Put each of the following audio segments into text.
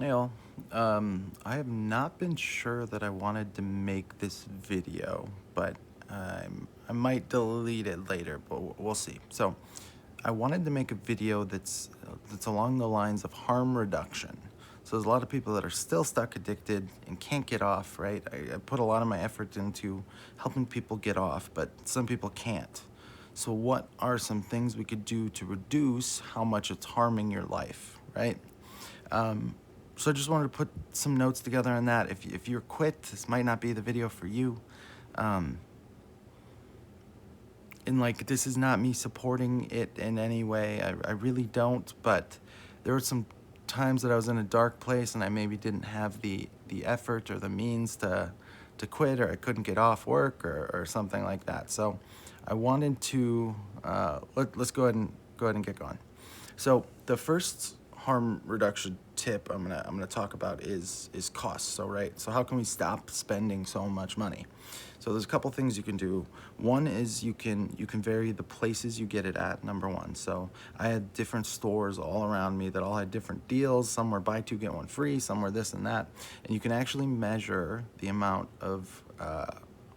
Hey all, I have not been sure that I wanted to make this video, but I might delete it later, but we'll see. So I wanted to make a video that's along the lines of harm reduction. So there's a lot of people that are still stuck addicted and can't get off, right? I put a lot of my effort into helping people get off, but some people can't. So what are some things we could do to reduce how much it's harming your life, right? So I just wanted to put some notes together on that. If you're quit, this might not be the video for you. Um, and like, this is not me supporting it in any way. I really don't, but there were some times that I was in a dark place and I maybe didn't have the effort or the means to quit, or I couldn't get off work or something like that. So I wanted to, let's go ahead and get going. So the first harm reduction tip I'm gonna talk about is cost. So so how can we stop spending so much money? So there's a couple things you can do. One is you can vary the places you get it at, number one. So I had different stores all around me that all had different deals. Some were buy two, get one free, some were this and that. And you can actually measure the amount of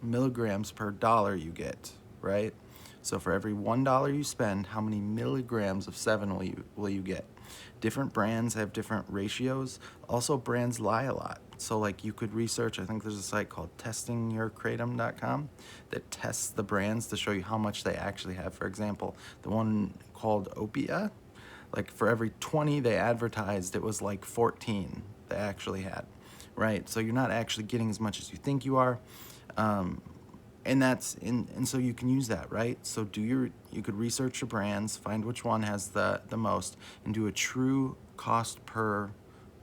milligrams per dollar you get, right? So for every $1 you spend, how many milligrams of 7 will you get? Different brands have different ratios. Also, brands lie a lot. So like, you could research, I think there's a site called testingyourkratom.com that tests the brands to show you how much they actually have. For example, the one called Opia, like for every 20 they advertised, it was like 14 they actually had, right? So you're not actually getting as much as you think you are. And so you can use that, right? So you could research your brands, find which one has the most, and do a true cost per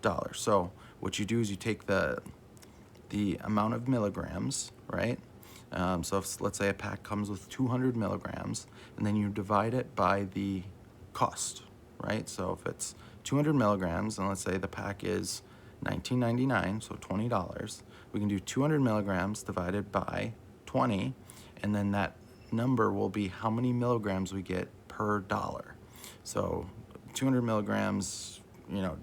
dollar. So what you do is you take the amount of milligrams, right? So if, let's say a pack comes with 200 milligrams, and then you divide it by the cost, right? So if it's 200 milligrams, and let's say the pack is $19.99, so $20, we can do 200 milligrams divided by 20, and then that number will be how many milligrams we get per dollar. So 200 milligrams,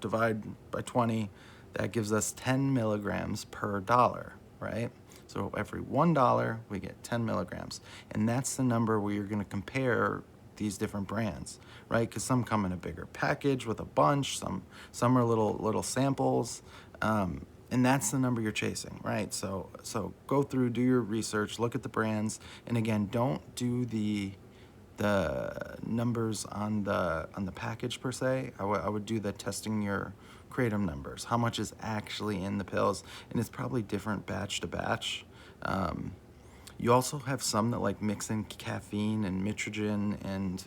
divide by 20, that gives us 10 milligrams per dollar, right? So every $1, we get 10 milligrams. And that's the number where you're gonna compare these different brands, right? Because some come in a bigger package with a bunch, some are little samples, and that's the number you're chasing, right? So go through, do your research, look at the brands, and again, don't do the numbers on the package per se. I would do the testing your kratom numbers. How much is actually in the pills, and it's probably different batch to batch. You also have some that like mix in caffeine and mitrogen and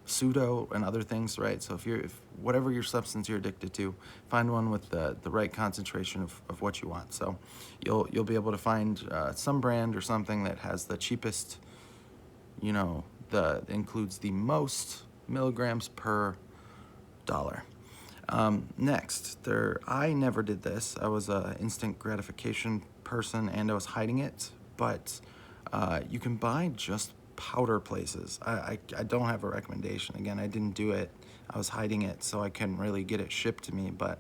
pseudo and other things, right? So if whatever your substance you're addicted to, find one with the right concentration of what you want. So you'll be able to find some brand or something that has the cheapest, includes the most milligrams per dollar. Next, I never did this. I was a instant gratification person and I was hiding it, but you can buy just powder places. I don't have a recommendation. Again, I didn't do it. I was hiding it, so I couldn't really get it shipped to me, but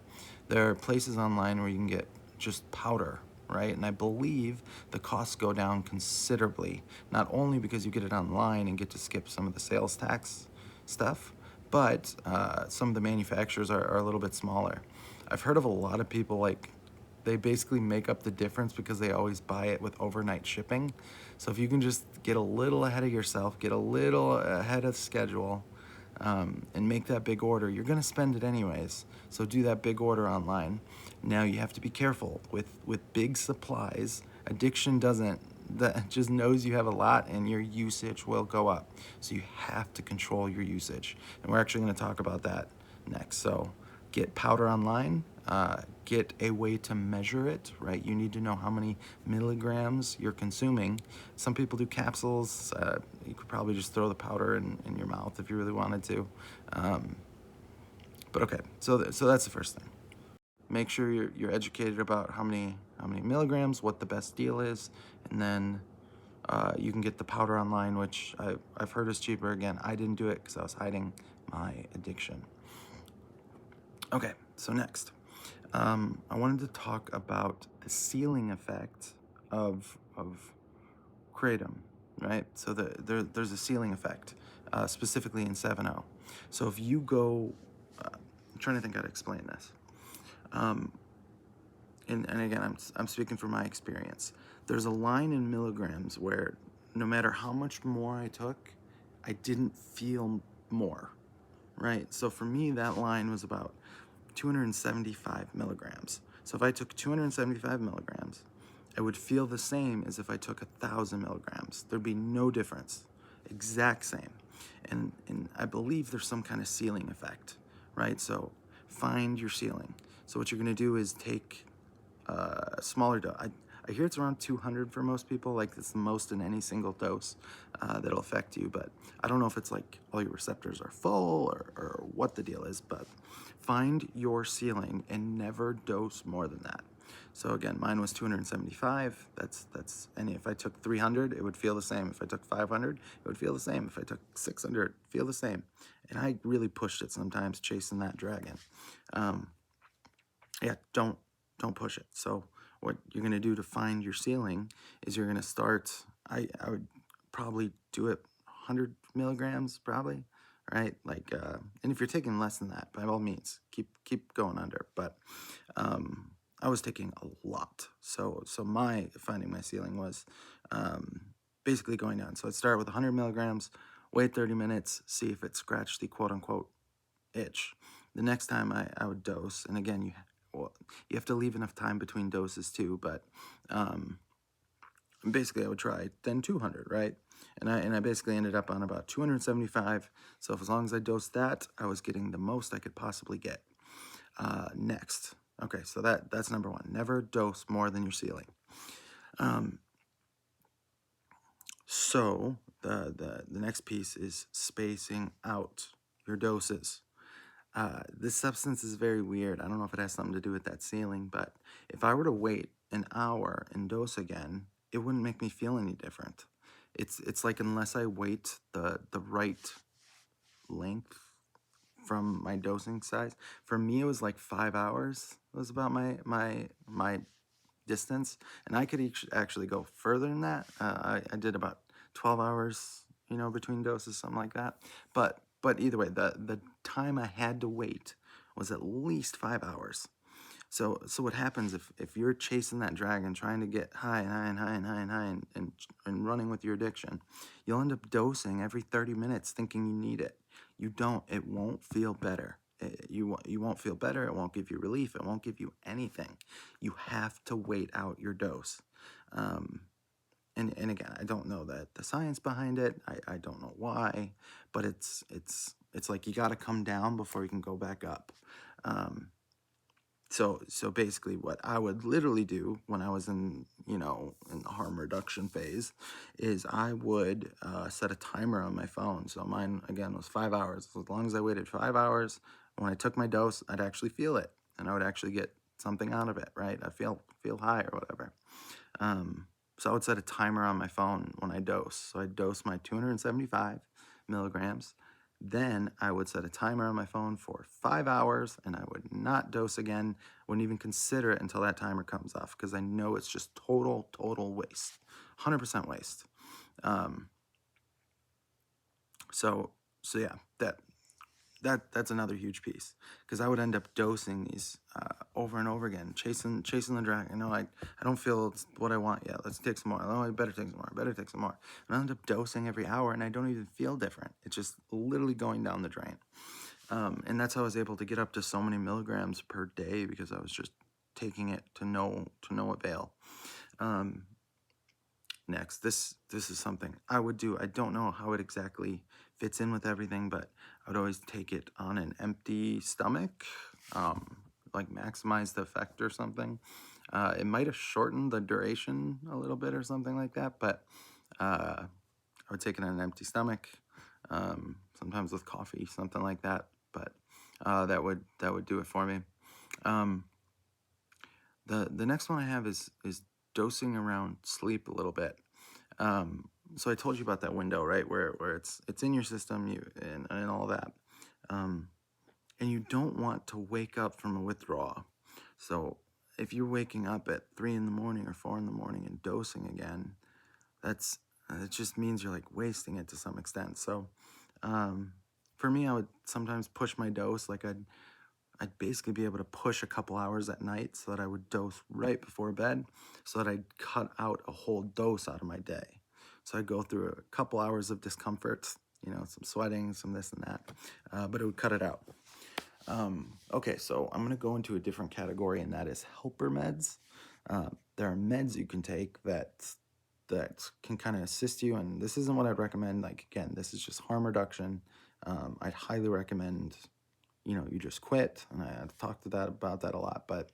there are places online where you can get just powder, right? And I believe the costs go down considerably, not only because you get it online and get to skip some of the sales tax stuff, but some of the manufacturers are a little bit smaller. I've heard of a lot of people, like, they basically make up the difference because they always buy it with overnight shipping. So if you can just get a little ahead of yourself, get a little ahead of schedule, and make that big order, you're gonna spend it anyways. So do that big order online. Now you have to be careful with big supplies. Addiction that just knows you have a lot and your usage will go up. So you have to control your usage. And we're actually gonna talk about that next. So get powder online, get a way to measure it, right? You need to know how many milligrams you're consuming. Some people do capsules. You could probably just throw the powder in your mouth if you really wanted to. But okay, so that's the first thing. Make sure you're educated about how many milligrams, what the best deal is, and then you can get the powder online, which I've heard is cheaper. Again, I didn't do it because I was hiding my addiction. Okay, so next, I wanted to talk about the ceiling effect of kratom, right? So there's a ceiling effect, specifically in 7.0. So if you go, I'm trying to think how to explain this. And again, I'm speaking from my experience. There's a line in milligrams where no matter how much more I took, I didn't feel more, right? So for me, that line was about 275 milligrams. So if I took 275 milligrams, I would feel the same as if I took 1,000 milligrams. There'd be no difference, exact same. And I believe there's some kind of ceiling effect, right? So find your ceiling. So what you're gonna do is take a smaller dose. I hear it's around 200 for most people, like it's the most in any single dose that'll affect you, but I don't know if it's like all your receptors are full or what the deal is, but find your ceiling and never dose more than that. So again, mine was 275. And if I took 300, it would feel the same. If I took 500, it would feel the same. If I took 600, feel the same. And I really pushed it sometimes, chasing that dragon. Yeah, don't push it. So what you're gonna do to find your ceiling is you're gonna start. I would probably do it 100 milligrams, probably, right? Like, and if you're taking less than that, by all means, keep going under. But I was taking a lot, so my finding my ceiling was basically going down. So I'd start with 100 milligrams, wait 30 minutes, see if it scratched the quote unquote itch. The next time I would dose, and again, you have to leave enough time between doses too, but basically I would try then 200, right? And I basically ended up on about 275. So as long as I dosed that, I was getting the most I could possibly get. Next, okay, so that's number one. Never dose more than your ceiling. So the next piece is spacing out your doses. This substance is very weird. I don't know if it has something to do with that ceiling, but if I were to wait an hour and dose again, it wouldn't make me feel any different. It's like unless I wait the right length from my dosing size. For me, it was like 5 hours was about my distance, and I could actually go further than that. I did about 12 hours, between doses, something like that. But either way, the time I had to wait was at least 5 hours. So what happens if you're chasing that dragon, trying to get high and high and high and high and high and running with your addiction, you'll end up dosing every 30 minutes thinking you need it. You don't. It won't feel better. You won't feel better. It won't give you relief. It won't give you anything. You have to wait out your dose. And again, I don't know the science behind it. I don't know why, but it's like you got to come down before you can go back up. So basically what I would literally do when I was in the harm reduction phase is I would set a timer on my phone. So mine, again, was 5 hours. So as long as I waited 5 hours, when I took my dose, I'd actually feel it, and I would actually get something out of it, right? I feel high or whatever. So I would set a timer on my phone when I dose. So I'd dose my 275 milligrams. Then I would set a timer on my phone for 5 hours, and I would not dose again. Wouldn't even consider it until that timer comes off, because I know it's just total waste, 100% waste. So yeah, that's another huge piece, because I would end up dosing these over and over again, chasing the dragon. I don't feel it's what I want yet. Let's take some more. Oh, I better take some more. I better take some more. And I end up dosing every hour, and I don't even feel different. It's just literally going down the drain. And that's how I was able to get up to so many milligrams per day, because I was just taking it to no avail. Next, this is something I would do. I don't know how it exactly fits in with everything, but I would always take it on an empty stomach, like maximize the effect or something. It might have shortened the duration a little bit or something like that, but I would take it on an empty stomach, sometimes with coffee, something like that. But that would do it for me. The next one I have is dosing around sleep a little bit. So I told you about that window, right, where it's in your system, and all that, and you don't want to wake up from a withdrawal. So if you're waking up at 3 in the morning or 4 in the morning and dosing again, that's it just means you're like wasting it to some extent. So um, for me, I would sometimes push my dose. Like I'd basically be able to push a couple hours at night so that I would dose right before bed, so that I'd cut out a whole dose out of my day. So I'd go through a couple hours of discomfort, some sweating, some this and that, but it would cut it out. Okay, so I'm going to go into a different category, and that is helper meds. There are meds you can take that can kind of assist you, and this isn't what I'd recommend. Like, again, this is just harm reduction. I'd highly recommend you just quit, and I've talked about that a lot, but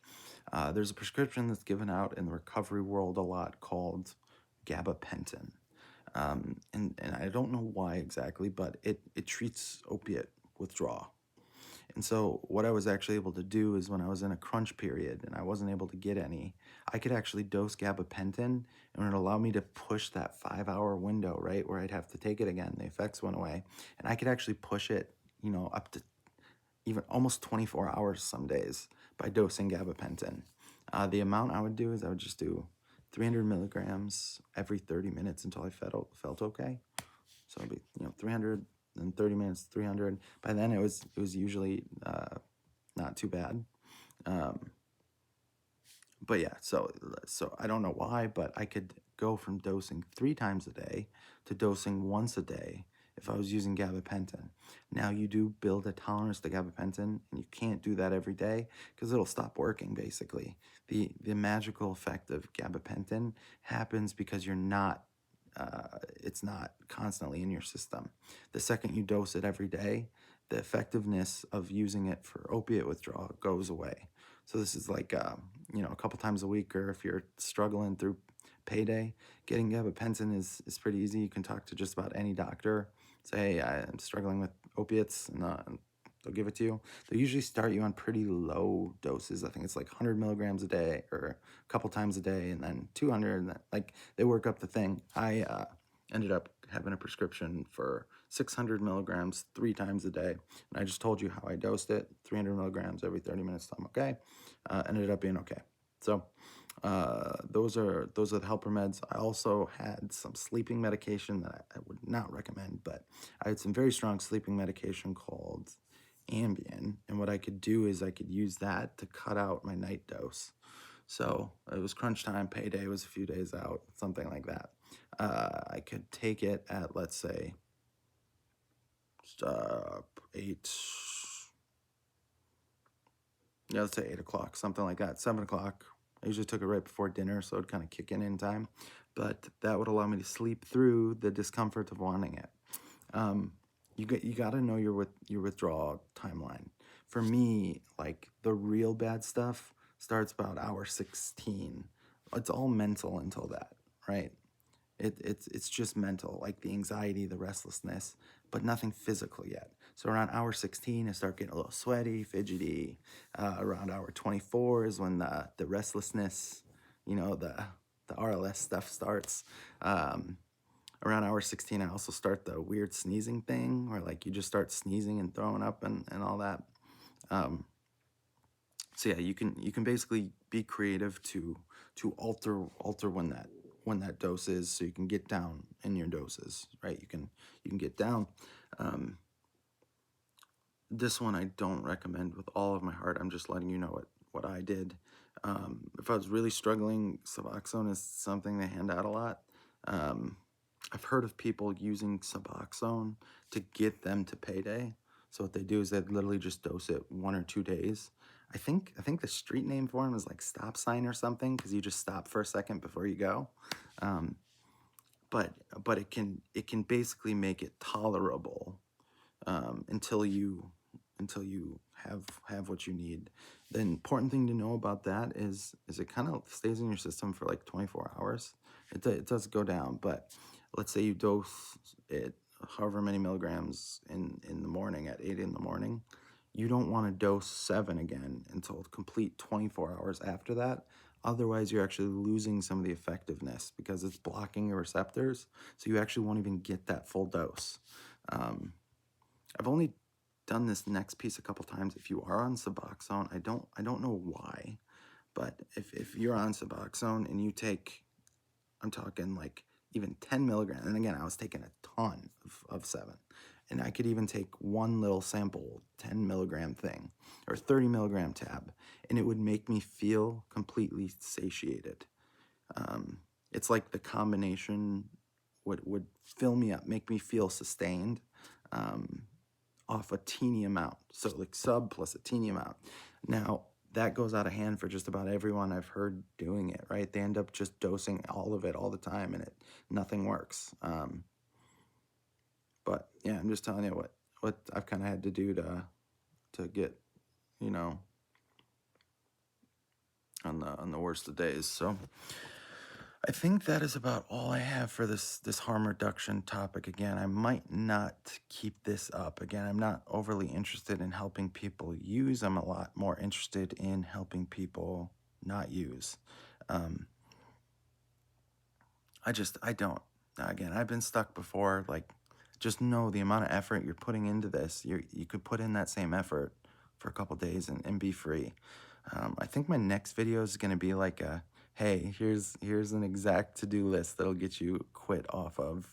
there's a prescription that's given out in the recovery world a lot called gabapentin. And I don't know why exactly, but it treats opiate withdrawal. And so what I was actually able to do is when I was in a crunch period and I wasn't able to get any, I could actually dose gabapentin, and it would allow me to push that 5-hour window, right, where I'd have to take it again. The effects went away. And I could actually push it, up to even almost 24 hours some days by dosing gabapentin. The amount I would do is I would just do 300 milligrams every 30 minutes until I felt okay. So it'd be 300 and 30 minutes, 300. By then it was usually not too bad. But yeah, so I don't know why, but I could go from dosing 3 times a day to dosing once a day if I was using gabapentin. Now you do build a tolerance to gabapentin, and you can't do that every day because it'll stop working basically. The magical effect of gabapentin happens because it's not constantly in your system. The second you dose it every day, the effectiveness of using it for opiate withdrawal goes away. So this is like, a couple times a week, or if you're struggling through payday, getting gabapentin is pretty easy. You can talk to just about any doctor, say, hey, I'm struggling with opiates, and they'll give it to you. They usually start you on pretty low doses. I think it's like 100 milligrams a day or a couple times a day, and then 200. And like they work up the thing. I ended up having a prescription for 600 milligrams 3 times a day. And I just told you how I dosed it, 300 milligrams every 30 minutes. I'm okay. Ended up being okay. So those are the helper meds. I also had some sleeping medication that I would not recommend, but I had some very strong sleeping medication called Ambien, and what I could do is I could use that to cut out my night dose. So it was crunch time, payday was a few days out, something like that. I could take it at, let's say, 8, yeah, let's say 8 o'clock, something like that, 7 o'clock. I usually took it right before dinner, so it'd kind of kick in time. But that would allow me to sleep through the discomfort of wanting it. You got to know your withdrawal timeline. For me, like the real bad stuff starts about hour 16. It's all mental until that, right? It's just mental, like the anxiety, the restlessness, but nothing physical yet. So around hour 16, I start getting a little sweaty, fidgety. Around hour 24 is when the restlessness, the RLS stuff starts. Around hour 16, I also start the weird sneezing thing, where like you just start sneezing and throwing up and all that. So yeah, you can basically be creative to alter when that dose is, so you can get down in your doses, right? You can get down. This one I don't recommend with all of my heart. I'm just letting you know what I did. If I was really struggling, Suboxone is something they hand out a lot. I've heard of people using Suboxone to get them to payday. So what they do is they literally just dose it 1 or 2 days. I think the street name for them is like stop sign or something, because you just stop for a second before you go. But it can basically make it tolerable until you have what you need. The important thing to know about that is it kind of stays in your system for like 24 hours. It does go down, but let's say you dose it however many milligrams in the morning at 8 in the morning. You don't want to dose 7 again until complete 24 hours after that. Otherwise, you're actually losing some of the effectiveness because it's blocking your receptors. So you actually won't even get that full dose. I've only done this next piece a couple times. If you are on Suboxone, I don't know why, But if you're on Suboxone and you take, I'm talking like even 10 milligrams, and again, I was taking a ton of 7, and I could even take one little sample, 10 milligram thing, or 30 milligram tab, and it would make me feel completely satiated. It's like the combination would fill me up, make me feel sustained, off a teeny amount. So like sub plus a teeny amount. Now, that goes out of hand for just about everyone I've heard doing it, right? They end up just dosing all of it all the time, and nothing works. But yeah, I'm just telling you what I've kind of had to do to get, you know, on the worst of days. So I think that is about all I have for this harm reduction topic. Again, I might not keep this up. Again, I'm not overly interested in helping people use. I'm a lot more interested in helping people not use. I don't. Again, I've been stuck before. Like, just know the amount of effort you're putting into this. You could put in that same effort for a couple days and be free. I think my next video is going to be like hey, here's an exact to-do list that'll get you quit off of.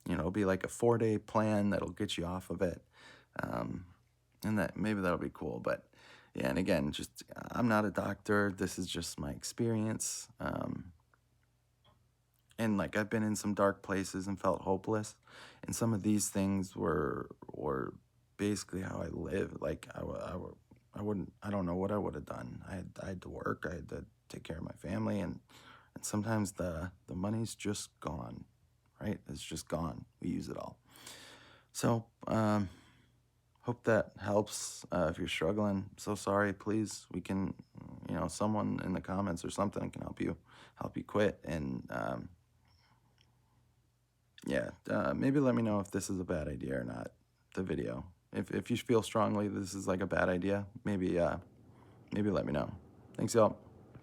It'll be like a 4-day plan that'll get you off of it. And that maybe that'll be cool. But yeah, and again, just I'm not a doctor. This is just my experience. And like I've been in some dark places and felt hopeless, and some of these things were basically how I live. Like I don't know what I would have done. I had to work. I had to take care of my family, and sometimes the money's just gone, right? It's just gone. We use it all. So hope that helps. If you're struggling, so sorry. Please, we can, someone in the comments or something can help you quit. And yeah, maybe let me know if this is a bad idea or not, the video. If you feel strongly this is like a bad idea, maybe let me know. Thanks, y'all.